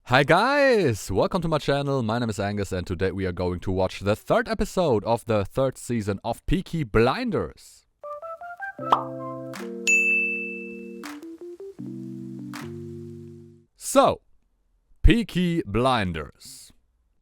Hi guys! Welcome to my channel, my name is Angus and today we are going to watch the third episode of the third season of Peaky Blinders. So, Peaky Blinders.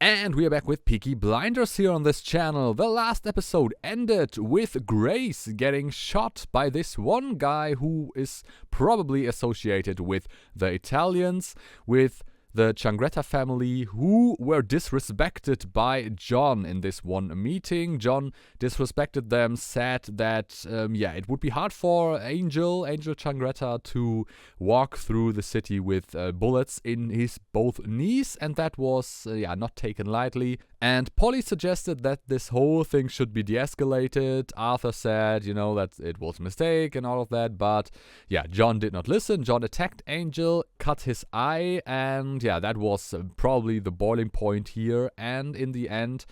And we are back with Peaky Blinders here on this channel. The last episode ended with Grace getting shot by this one guy who is probably associated with the Italians, with the Changretta family, who were disrespected by John in this one meeting. John disrespected them, said that it would be hard for Angel Changretta to walk through the city with bullets in his both knees, and that was not taken lightly. And Polly suggested that this whole thing should be de-escalated. Arthur said, that it was a mistake and all of that, but John did not listen. John attacked Angel, cut his eye, and that was probably the boiling point here. And in the end,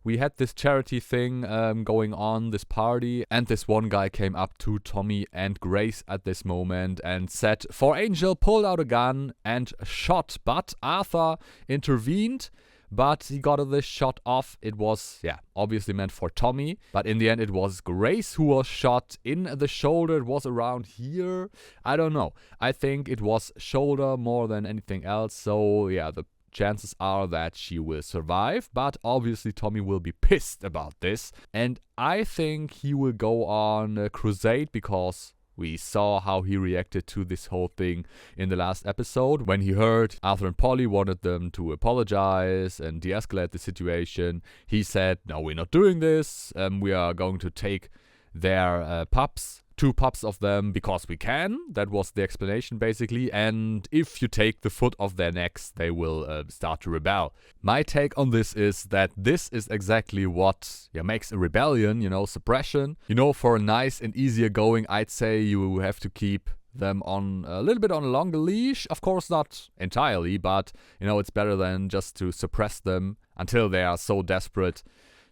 we had this charity thing going on, this party, and this one guy came up to Tommy and Grace at this moment and said, for Angel, pulled out a gun and shot, but Arthur intervened. But he got this shot off. It was, obviously meant for Tommy. But in the end, it was Grace who was shot in the shoulder. It was around here. I don't know. I think it was shoulder more than anything else. So, the chances are that she will survive. But obviously, Tommy will be pissed about this. And I think he will go on a crusade because we saw how he reacted to this whole thing in the last episode. When he heard Arthur and Polly wanted them to apologize and de-escalate the situation, he said, no, we're not doing this. We are going to take their pups, 2 pups of them, because we can. That was the explanation, basically. And if you take the foot off their necks, they will start to rebel. My take on this is that this is exactly what makes a rebellion, suppression. For a nice and easier going, I'd say you have to keep them on a little bit on a longer leash. Of course, not entirely, but, it's better than just to suppress them until they are so desperate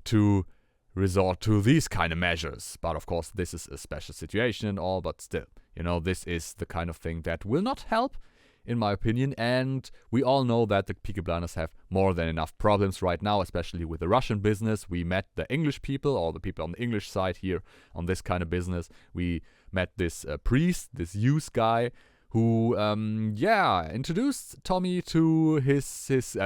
to resort to these kind of measures. But of course, this is a special situation and all, but still, this is the kind of thing that will not help, in my opinion. And we all know that the Peaky Blinders have more than enough problems right now, especially with the Russian business. We met the English people, or the people on the English side here on this kind of business. We met this priest, this youth guy, who, introduced Tommy to his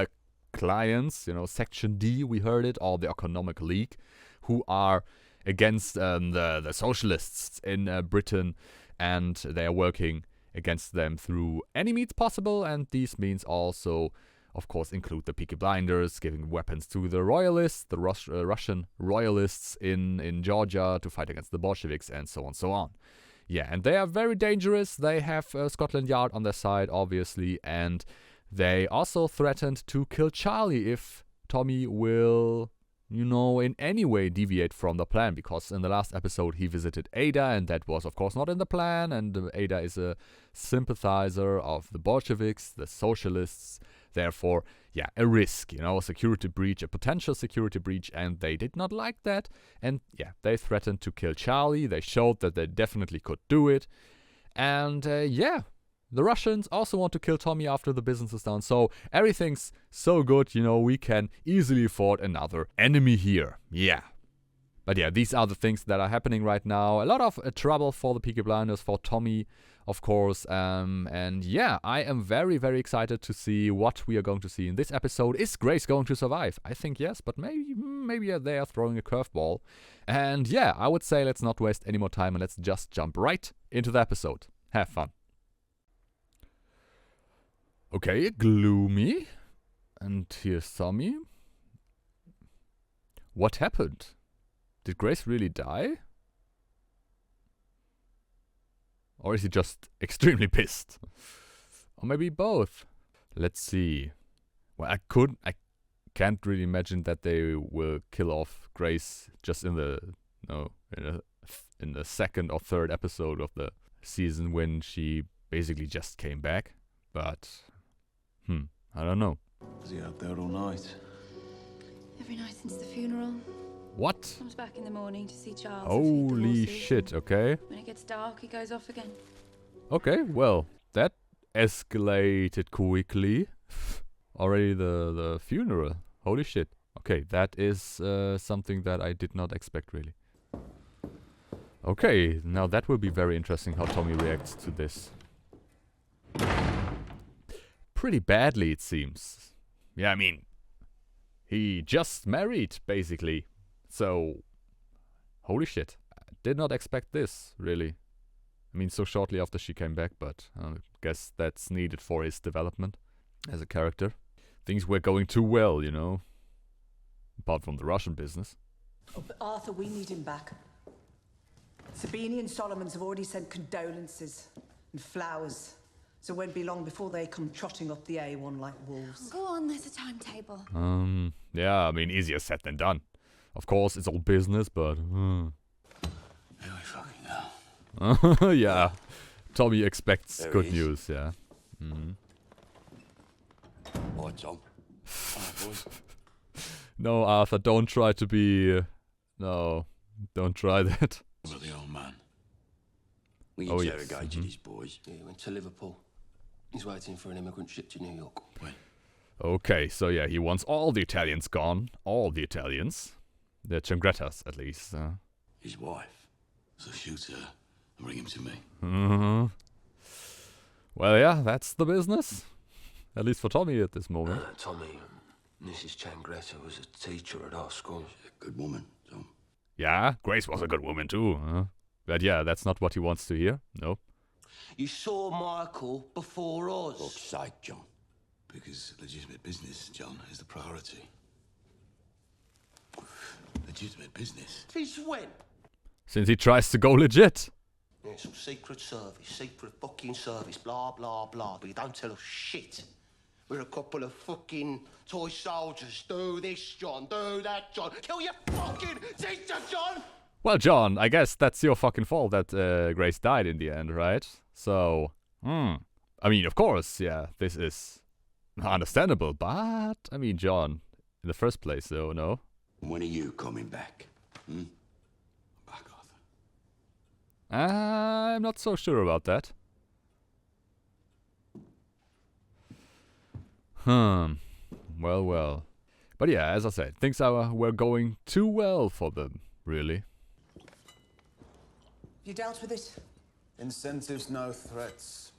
clients, Section D, we heard it, or the Economic League, who are against the socialists in Britain, and they are working against them through any means possible, and these means also, of course, include the Peaky Blinders, giving weapons to the royalists, the Russian royalists in Georgia to fight against the Bolsheviks, and so on and so on. And they are very dangerous. They have Scotland Yard on their side, obviously, and they also threatened to kill Charlie if Tommy will, in any way deviate from the plan, because in the last episode he visited Ada, and that was of course not in the plan, and Ada is a sympathizer of the Bolsheviks, the socialists, therefore, a risk, a security breach, a potential security breach, and they did not like that, and they threatened to kill Charlie. They showed that they definitely could do it, and the Russians also want to kill Tommy after the business is done. So everything's so good, we can easily afford another enemy here. But these are the things that are happening right now. A lot of trouble for the Peaky Blinders, for Tommy, of course. I am very, very excited to see what we are going to see in this episode. Is Grace going to survive? I think yes, but maybe they are throwing a curveball. And I would say let's not waste any more time and let's just jump right into the episode. Have fun. Okay, gloomy. And here's Tommy. What happened? Did Grace really die? Or is he just extremely pissed? Or maybe both. Let's see. Well, I can't really imagine that they will kill off Grace just in the second or third episode of the season when she basically just came back. But I don't know. Was he out there all night? Every night since the funeral. What? Comes back in the morning to see Charles. Holy shit, okay. When it gets dark, he goes off again. Okay, well, that escalated quickly. already the funeral. Holy shit. Okay, that is something that I did not expect, really. Okay, now that will be very interesting how Tommy reacts to this. Pretty badly, it seems. Yeah, I mean, he just married, basically. So, holy shit. I did not expect this, really. I mean, so shortly after she came back, but I guess that's needed for his development as a character. Things were going too well, you know. Apart from the Russian business. Oh, but Arthur, we need him back. Sabini and Solomons have already sent condolences and flowers. So it won't be long before they come trotting up the A1 like wolves. Go on, there's a timetable. Yeah, I mean, easier said than done. Of course, it's all business, but... Here we fucking go. Yeah, Tommy expects There good he is. news, yeah. Mm. All right, Tom. All right, boys. No, Arthur, don't try to be... no, don't try that. About the old man. We Oh, yes. interrogated his boys. Yeah, he went to Liverpool. He's waiting for an immigrant ship to New York. When? Okay, so yeah, he wants all the Italians gone. All the Italians. The Changrettas, at least. His wife. So shoot her and bring him to me. Well, yeah, that's the business. At least for Tommy at this moment. Tommy, Mrs. Changretta was a teacher at our school. She's a good woman, Tom. Yeah, Grace was a good woman too. But yeah, that's not what he wants to hear. No. You saw Michael before Fuck's us. sake, John. Because legitimate business, John, is the priority. Legitimate business? Since when? Since he tries to go legit. Yeah, some secret fucking service, blah, blah, blah. But you don't tell us shit. We're a couple of fucking toy soldiers. Do this, John. Do that, John. Kill your fucking sister, John! Well, John, I guess that's your fucking fault that Grace died in the end, right? So, I mean, of course, yeah, this is understandable, but, I mean, John, in the first place, though, no? When are you coming back? Back, Arthur. I'm not so sure about that. Well, well. But yeah, as I said, things were going too well for them, really. You dealt with it? Incentives, no threats.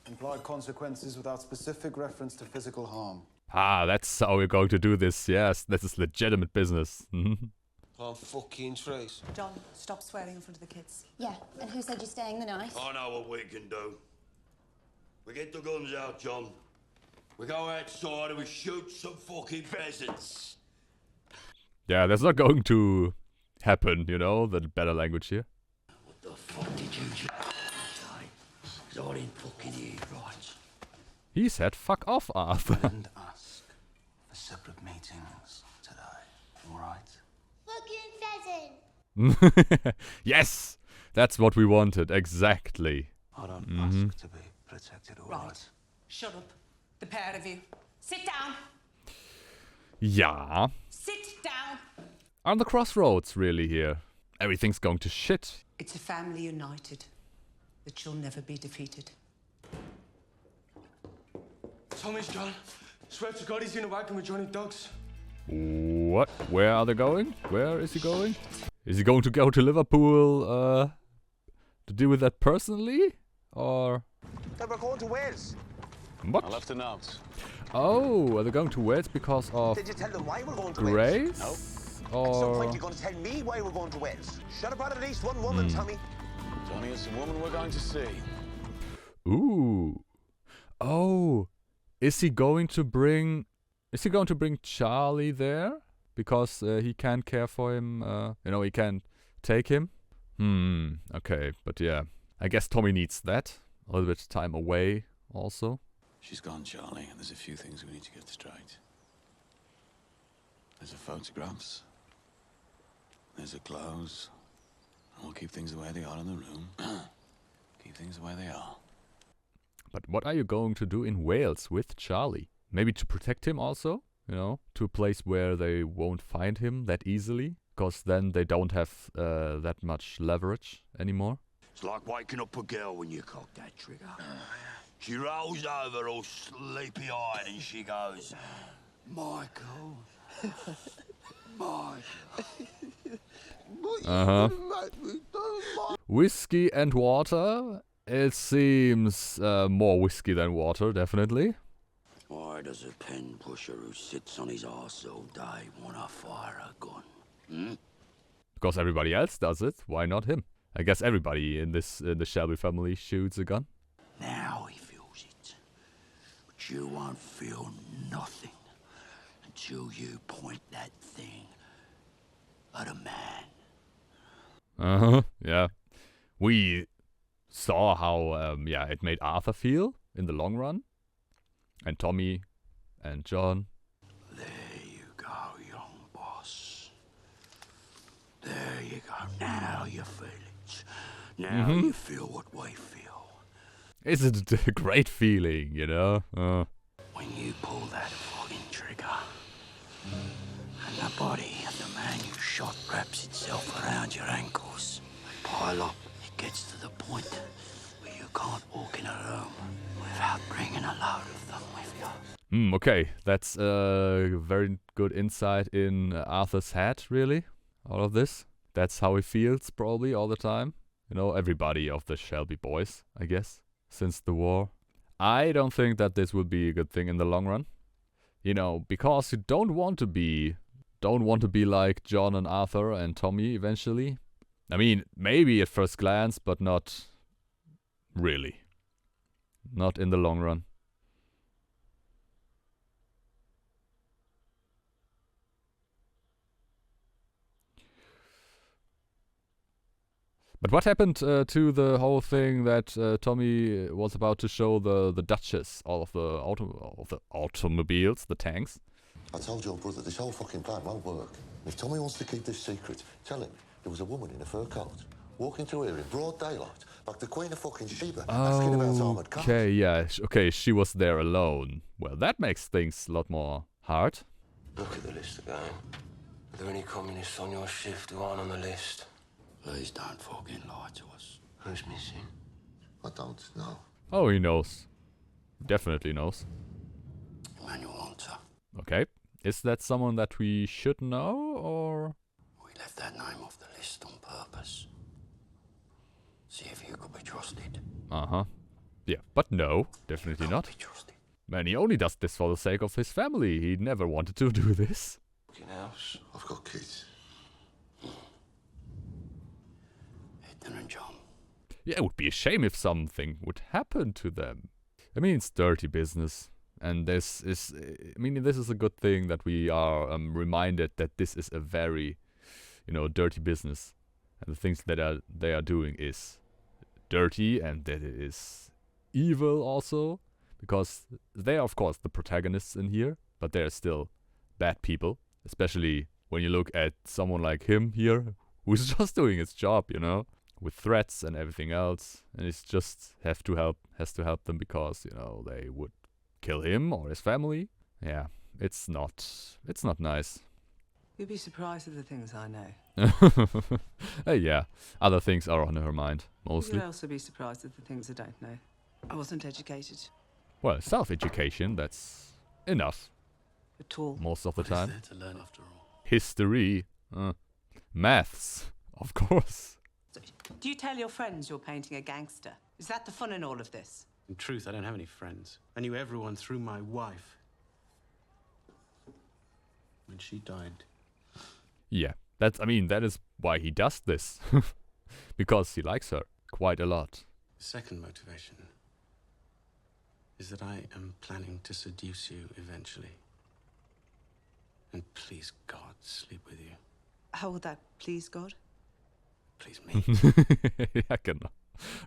Implied consequences without specific reference to physical harm. Ah, that's how we're going to do this. Yes, this is legitimate business. I'm fucking trace. John, stop swearing in front of the kids. Yeah, and who said you're staying the night? I know what we can do. We get the guns out, John. We go outside and we shoot some fucking peasants. Yeah, that's not going to happen, you know, the better language here. What the fuck did you just say? 'Cause I didn't fucking hear it right. He said, fuck off, Arthur. And ask for separate meetings today, all right? Fucking pheasant! Yes, that's what we wanted, exactly. I don't ask to be protected, all right? Right. Shut up. The pair of you. Sit down. Yeah. Sit down. On the crossroads, really, here. Everything's going to shit. It's a family united that shall never be defeated. Tommy's John. Swear to God he's in a wagon with Johnny Dogs. What? Where are they going? Where is he going? Is he going to go to Liverpool, to deal with that personally? Or... They were going to Wales. What? I left a note. Oh, are they going to Wales because of Did you tell them why we're going to Wales? Grace? No. At some Or... point you're going to tell me why we're going to Wales. Shut about at least one woman, Tommy. Johnny, it's the woman we're going to see. Ooh. Oh. Is he going to bring Charlie there? Because he can't care for him, he can't take him? Okay, but yeah. I guess Tommy needs that. A little bit of time away also. She's gone, Charlie, and there's a few things we need to get straight. There's the photographs. There's the clothes. And we'll keep things the way they are in the room. Keep things the way they are. But what are you going to do in Wales with Charlie? Maybe to protect him also? You know, to a place where they won't find him that easily? Because then they don't have that much leverage anymore. It's like waking up a girl when you cock that trigger. She rolls over all sleepy-eyed and she goes, Michael, Michael. Whiskey and water? It seems more whiskey than water, definitely. Why does a pen pusher who sits on his arse all day want to fire a gun? Hmm? Because everybody else does it, why not him? I guess everybody in the Shelby family shoots a gun. Now he feels it. But you won't feel nothing until you point that thing at a man. Yeah. We saw how, yeah, it made Arthur feel in the long run. And Tommy and John. There you go, young boss. There you go. Now you feel it. Now you feel what we feel. Isn't it a great feeling, you know? When you pull that fucking trigger, and the body of the man you shot wraps itself around your ankles, pile up, it gets to the point where you can't walk in a room without bringing a load of them with you. Okay, that's a very good insight in Arthur's head, really, all of this. That's how he feels, probably, all the time. You know, everybody of the Shelby boys, I guess, since the war. I don't think that this will be a good thing in the long run. You know, because you don't want to be like John and Arthur and Tommy eventually. I mean, maybe at first glance, but not really. Not in the long run. But what happened to the whole thing that Tommy was about to show the Duchess, all of the automobiles, the tanks? I told your brother this whole fucking plan won't work. If Tommy wants to keep this secret, tell him there was a woman in a fur coat walking through here in broad daylight, like the Queen of fucking Sheba, asking about armored cars. Okay, yeah, okay, she was there alone. Well, that makes things a lot more hard. Look at the list again. Are there any communists on your shift who aren't on the list? Please don't fucking lie to us. Who's missing? I don't know. Oh, he knows. Definitely knows. Emmanuel Hunter. Okay. Is that someone that we should know, or...? We left that name off the list on purpose. See if you could be trusted. Uh-huh. Yeah, but no, definitely not. Be trusted. Man, he only does this for the sake of his family. He never wanted to do this. Fucking house. I've got kids. Ethan and John. Yeah, it would be a shame if something would happen to them. I mean, it's dirty business. And this is a good thing that we are reminded that this is a very, dirty business. And the things that they are doing is dirty, and that it is evil also. Because they are, of course, the protagonists in here, but they are still bad people. Especially when you look at someone like him here, who's just doing his job, with threats and everything else. And he's just has to help them because, they would kill him or his family. Yeah, it's not nice. You'd be surprised at the things I know. Yeah, other things are on her mind, mostly. You'd also be surprised at the things I don't know. I wasn't educated. Well, self-education, that's enough. At all. Most of the What is time. there to learn after all? History. Maths, of course. So, do you tell your friends you're painting a gangster? Is that the fun in all of this? In truth, I don't have any friends. I knew everyone through my wife. When she died. Yeah, that is why he does this. Because he likes her quite a lot. The second motivation is that I am planning to seduce you eventually. And please, God, sleep with you. How would that please God? Please me. I can.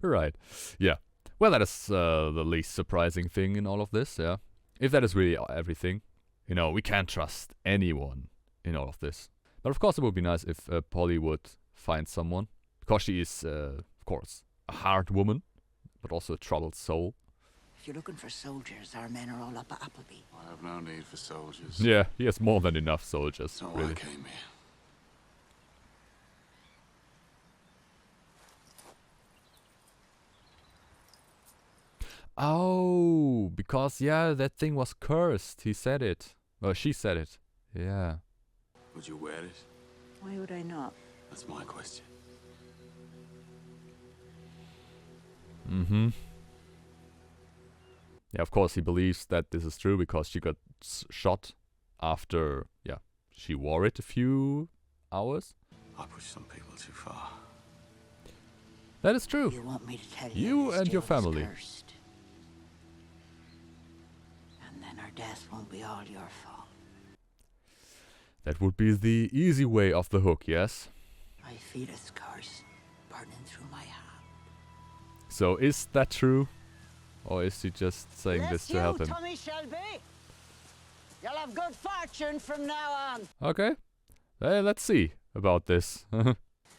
Right. Yeah. Well, that is the least surprising thing in all of this, yeah. If that is really everything. We can't trust anyone in all of this. But of course it would be nice if Polly would find someone. Because she is, of course, a hard woman, but also a troubled soul. If you're looking for soldiers, our men are all up at Appleby. I have no need for soldiers. Yeah, he has more than enough soldiers, That's not why really. I came here. Oh, because, yeah, that thing was cursed. He said it. Well, she said it. Yeah. Would you wear it? Why would I not? That's my question. Mm-hmm. Yeah, of course, he believes that this is true because she got shot after, yeah, she wore it a few hours. I push some people too far. That is true. You want me to tell You this and your Jill was family. cursed. And then her death won't be all your fault. That would be the easy way off the hook, yes? I feel its curse burning through my hand. So is that true? Or is he just saying this to help him? Tommy Shelby. You'll have good fortune from now on. Okay. Let's see about this.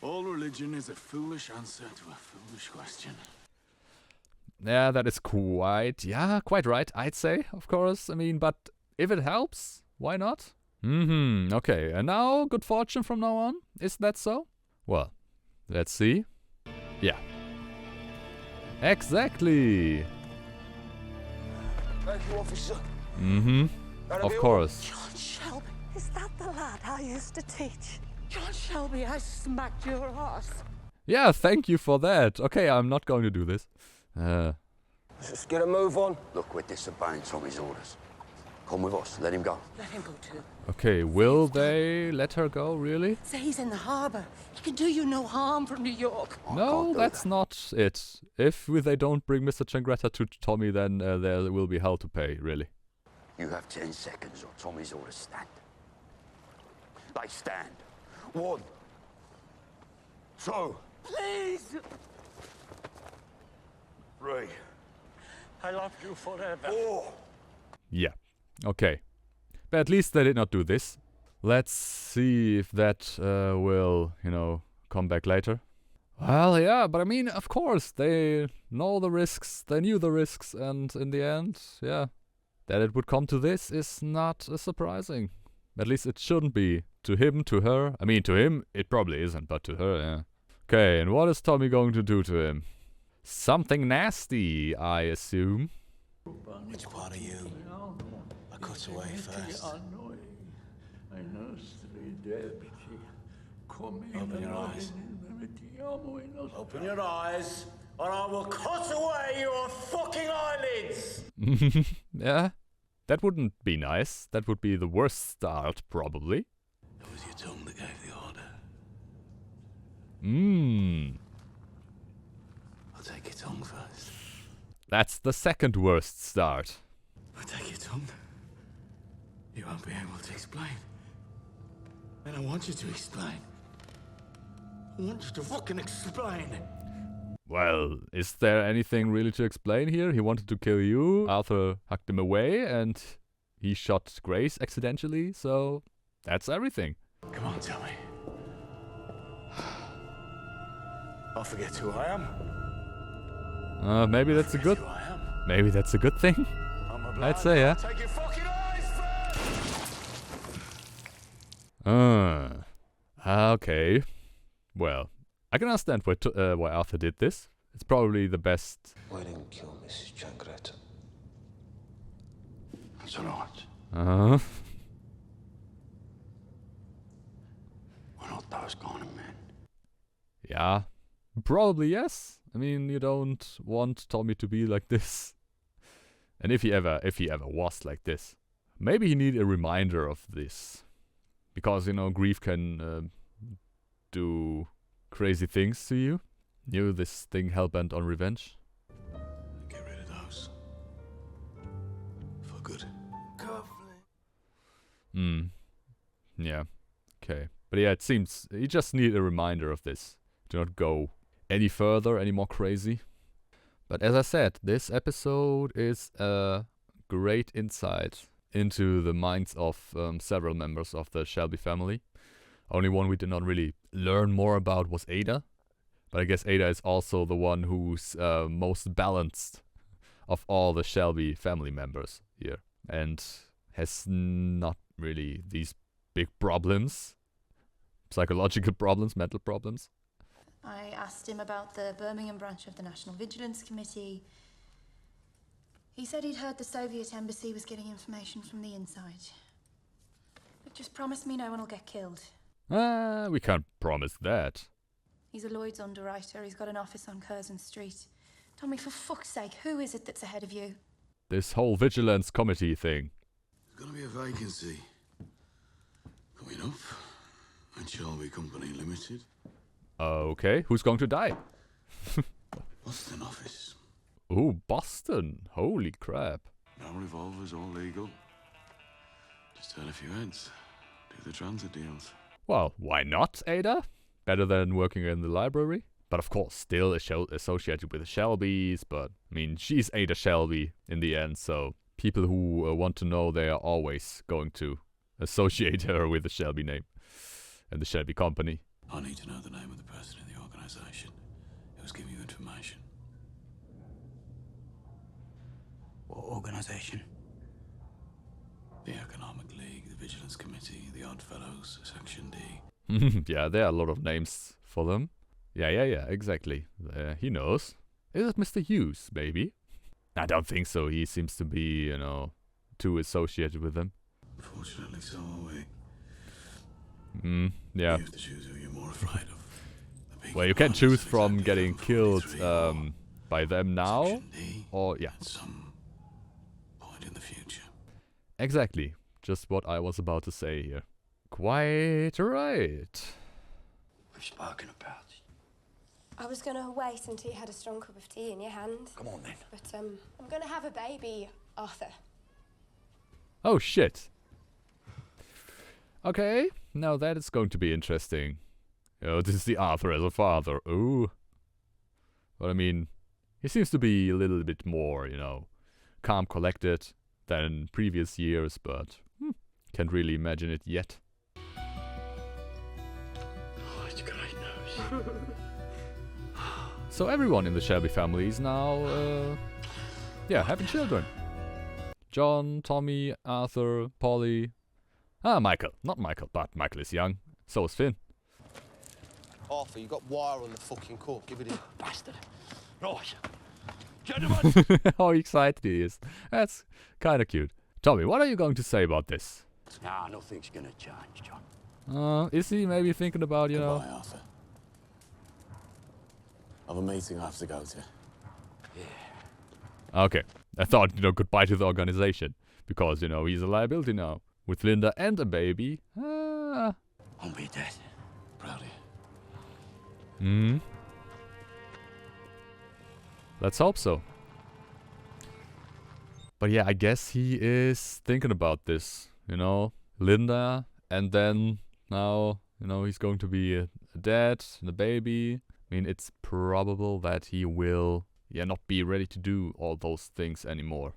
All religion is a foolish answer to a foolish question. Yeah, that is quite right, I'd say, of course. I mean, but if it helps, why not? Okay, and now good fortune from now on? Is that so? Well, let's see. Yeah. Exactly! Thank you, officer. Of course. John Shelby. Is that the lad I used to teach? John Shelby, I smacked your horse. Yeah, thank you for that. Okay, I'm not going to do this. Let's just get a move on. Look, we're disobeying Tommy's orders. Come with us. Let him go. Let him go too. Okay, will they let her go, really? Say he's in the harbour. He can do you no harm from New York. No, that's not it. If they don't bring Mr. Changretta to Tommy, then there will be hell to pay, really. You have 10 seconds or Tommy's orders stand. They stand. 1, 2, Please. 3, I love you forever. 4. Yeah, okay. But at least they did not do this. Let's see if that will, come back later. Well, yeah, but I mean, of course, they know the risks, they knew the risks, and in the end, yeah, that it would come to this is not surprising. At least it shouldn't be. To him, to her. I mean, to him, it probably isn't, but to her, yeah. Okay, and what is Tommy going to do to him? Something nasty, I assume. Which part of you? I cut away first. Open your eyes. Open your eyes, or I will cut away your fucking eyelids! Yeah, that wouldn't be nice. That would be the worst start, probably. It was your tongue that gave the order. I'll take your tongue first. That's the second worst start. I'll take your tongue. You won't be able to explain. And I want you to explain. I want you to fucking explain. Well, is there anything really to explain here? He wanted to kill you. Arthur hucked him away and he shot Grace accidentally, so that's everything. Come on, tell me. I'll forget who I am. Maybe that's a good. Who I am. Maybe that's a good thing. I'm a I'd blind say, man. yeah. Take your fucking eyes first! Okay. Well, I can understand why Arthur did this. It's probably the best. Why didn't kill Mrs. Changretta? That's alright. Uh-huh. We're not those kind of men. Yeah. Probably yes. I mean, you don't want Tommy to be like this. And if he ever was like this. Maybe he need a reminder of this. Because, grief can do crazy things to you. This thing hellbent on revenge. Get rid of those. For good. Yeah. Okay. But yeah, it seems you just need a reminder of this. Do not go any further, any more crazy. But as I said, this episode is a great insight into the minds of several members of the Shelby family. Only one we did not really learn more about was Ada. But I guess Ada is also the one who's most balanced of all the Shelby family members here. And has not really these big problems. Psychological problems, mental problems. I asked him about the Birmingham branch of the National Vigilance Committee. He said he'd heard the Soviet embassy was getting information from the inside. But just promise me no one will get killed. We can't promise that. He's a Lloyd's underwriter. He's got an office on Curzon Street. Tommy, for fuck's sake, who is it that's ahead of you? This whole vigilance committee thing. There's gonna be a vacancy coming up at Shelby Company Limited. Okay, who's going to die? Boston office. Ooh, Boston. Holy crap. No revolvers, all legal. Just turn a few heads. Do the transit deals. Well, why not, Ada? Better than working in the library. But of course, still associated with the Shelbys. But, I mean, she's Ada Shelby in the end, so people who want to know, they are always going to associate her with the Shelby name and the Shelby company. I need to know the name of the person in the organisation who's giving you information. What organisation? The Economic League, the Vigilance Committee, the Odd Fellows, Section D. Yeah, there are a lot of names for them. Yeah, exactly. He knows. Is it Mr. Hughes, maybe? I don't think so. He seems to be, you know, too associated with them. Fortunately, so are we. Yeah. You have to choose who you're more afraid of. Well, you can choose from getting killed by them now, or yeah. At some point in the future. Exactly. Just what I was about to say here. Quite right. We've spoken about it. I was gonna wait until you had a strong cup of tea in your hand. Come on then. But I'm gonna have a baby, Arthur. Oh shit. Okay, now that is going to be interesting. Oh, this is the Arthur as a father. Ooh. But I mean, he seems to be a little bit more, you know, calm, collected than in previous years, but can't really imagine it yet. Oh, it's great news. So everyone in the Shelby family is now, having children. John, Tommy, Arthur, Polly. Michael. Not Michael, but Michael is young. So is Finn. Arthur, you got wire on the fucking court. Give it in. Bastard. Right. Gentlemen. How excited he is. That's kind of cute. Tommy, what are you going to say about this? Nah, nothing's gonna change, John. Is he maybe thinking about, you know... Goodbye, Arthur. I have a meeting I have to go to. Yeah. Okay. I thought, you know, goodbye to the organization. Because, you know, he's a liability now. With Linda and a baby. Won't be dead. Proud of you. Let's hope so. But yeah, I guess he is thinking about this, you know. Linda, and then now, you know, he's going to be a dad and a baby. I mean, it's probable that he will, not be ready to do all those things anymore.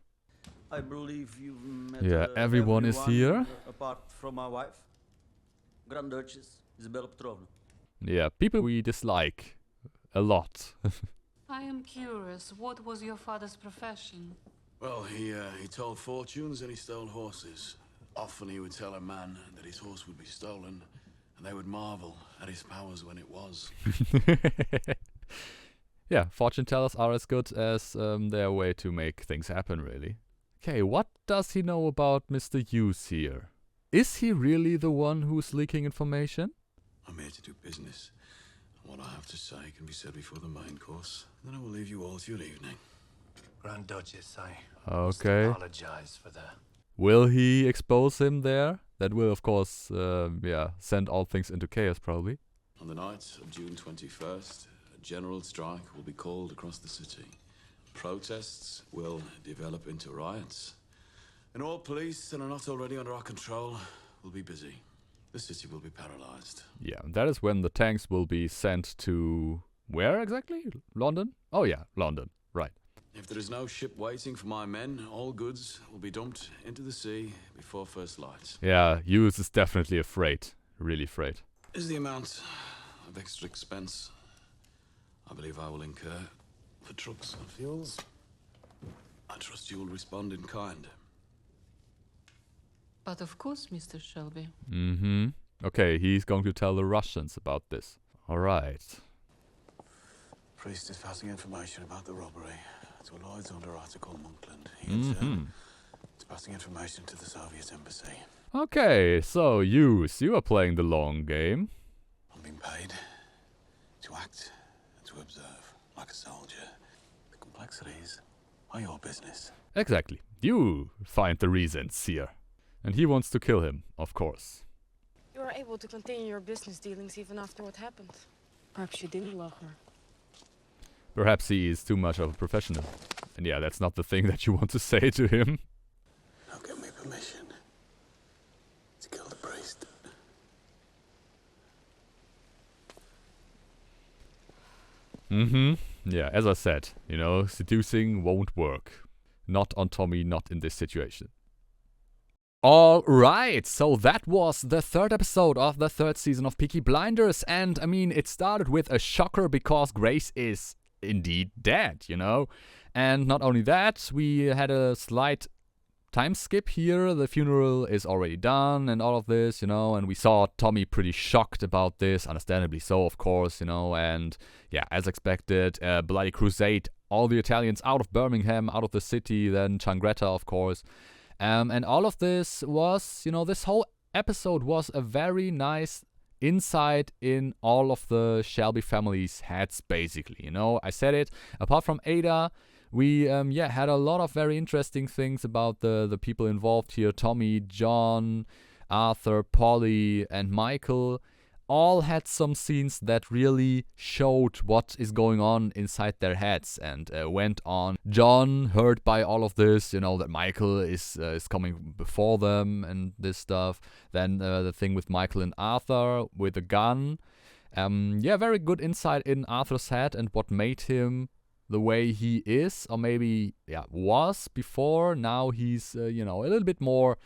I believe you've met everyone is here. Apart from my wife, Grand Duchess Isabella Petrovna. Yeah, people we dislike a lot. I am curious, what was your father's profession? Well, he told fortunes and he stole horses. Often he would tell a man that his horse would be stolen, and they would marvel at his powers when it was. Yeah, fortune tellers are as good as their way to make things happen, really. Okay, what does he know about Mr. Hughes here? Is he really the one who's leaking information? I'm here to do business. What I have to say can be said before the main course. Then I will leave you all to your evening. Grand Duchess, I Okay. apologize for that. Will he expose him there? That will, of course, send all things into chaos, probably. On the night of June 21st, a general strike will be called across the city. Protests will develop into riots. And all police that are not already under our control will be busy. The city will be paralyzed. Yeah, that is when the tanks will be sent to... Where exactly? London? Oh yeah, London. Right. If there is no ship waiting for my men, all goods will be dumped into the sea before first light. Yeah, Hughes is definitely afraid. Really afraid. Is the amount of extra expense I believe I will incur for trucks and fuels. I trust you will respond in kind. But of course, Mr. Shelby. Okay, he's going to tell the Russians about this. Alright. Priest is passing information about the robbery to a Lloyd's underwriter called Monkland. He is passing information to the Soviet embassy. Okay, so you are playing the long game. I'm being paid to act and to observe like a soldier. The complexities are your business. Exactly. You find the reasons here. And he wants to kill him, of course. You were able to continue your business dealings even after what happened. Perhaps you didn't love her. Perhaps he is too much of a professional. And yeah, that's not the thing that you want to say to him. Now give me permission to kill the priest. Yeah, as I said, seducing won't work. Not on Tommy, not in this situation. Alright, so that was the third episode of the third season of Peaky Blinders, and I mean, it started with a shocker because Grace is indeed dead, And not only that, we had a slight time skip here. The funeral is already done and all of this, and we saw Tommy pretty shocked about this, understandably so, of course, and yeah, as expected, bloody crusade, all the Italians out of Birmingham, out of the city, then Changretta, of course. And all of this was, this whole episode was a very nice insight in all of the Shelby family's heads, basically, I said it, apart from Ada, we, had a lot of very interesting things about the people involved here. Tommy, John, Arthur, Polly, and Michael all had some scenes that really showed what is going on inside their heads and went on. John, hurt by all of this, that Michael is coming before them and this stuff. Then the thing with Michael and Arthur with the gun. Very good insight in Arthur's head and what made him the way he is, or maybe was before. Now he's a little bit more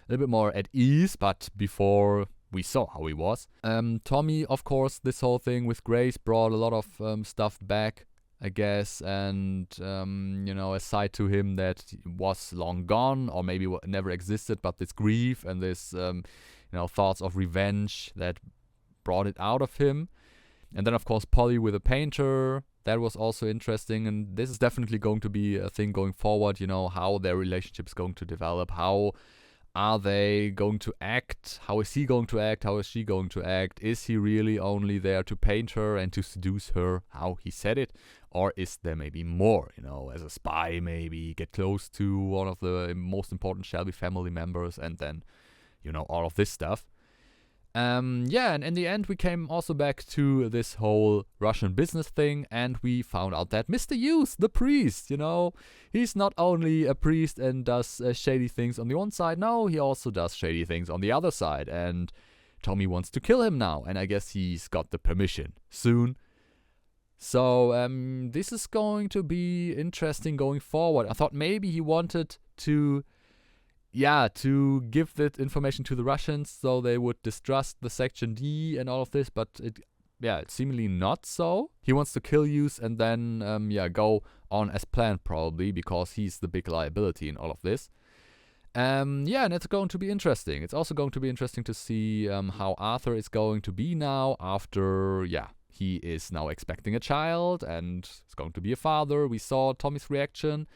at ease, but before we saw how he was. Tommy, of course, this whole thing with Grace brought a lot of stuff back, I guess, and a side to him that was long gone or maybe never existed, but this grief and this thoughts of revenge that brought it out of him. And then, of course, Polly with a painter. That was also interesting, and this is definitely going to be a thing going forward, how their relationship is going to develop, how are they going to act, how is he going to act, how is she going to act, is he really only there to paint her and to seduce her, how he said it, or is there maybe more, as a spy maybe, get close to one of the most important Shelby family members, and then, all of this stuff. And in the end, we came also back to this whole Russian business thing, and we found out that Mr. Hughes, the priest, he's not only a priest and does shady things on the one side, no, he also does shady things on the other side, and Tommy wants to kill him now, and I guess he's got the permission soon. So, this is going to be interesting going forward. I thought maybe he wanted to give that information to the Russians so they would distrust the Section D and all of this, but it's seemingly not so. He wants to kill Hughes and then, go on as planned probably, because he's the big liability in all of this. And it's going to be interesting. It's also going to be interesting to see how Arthur is going to be now after, he is now expecting a child and is going to be a father. We saw Tommy's reaction.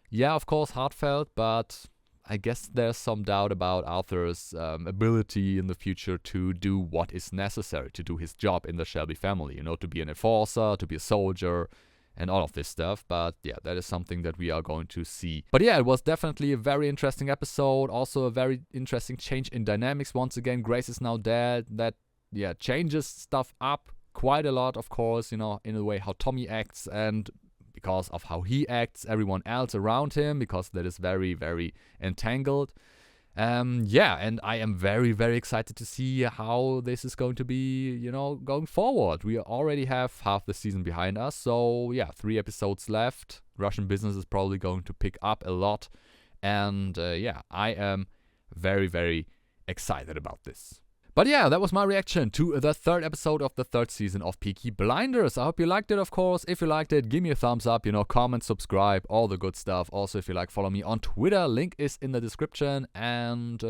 Yeah, of course, heartfelt, but I guess there's some doubt about Arthur's ability in the future to do what is necessary to do his job in the Shelby family, to be an enforcer, to be a soldier, and all of this stuff. But that is something that we are going to see. But it was definitely a very interesting episode. Also a very interesting change in dynamics. Once again, Grace is now dead. That, changes stuff up quite a lot, of course, in a way how Tommy acts and because of how he acts, everyone else around him, because that is very, very entangled. And I am very, very excited to see how this is going to be, going forward. We already have half the season behind us, so 3 episodes left. Russian business is probably going to pick up a lot, and I am very, very excited about this. But that was my reaction to the third episode of the third season of Peaky Blinders. I hope you liked it, of course. If you liked it, give me a thumbs up, comment, subscribe, all the good stuff. Also, if you like, follow me on Twitter. Link is in the description. And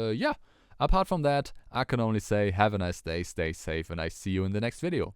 apart from that, I can only say have a nice day, stay safe, and I see you in the next video.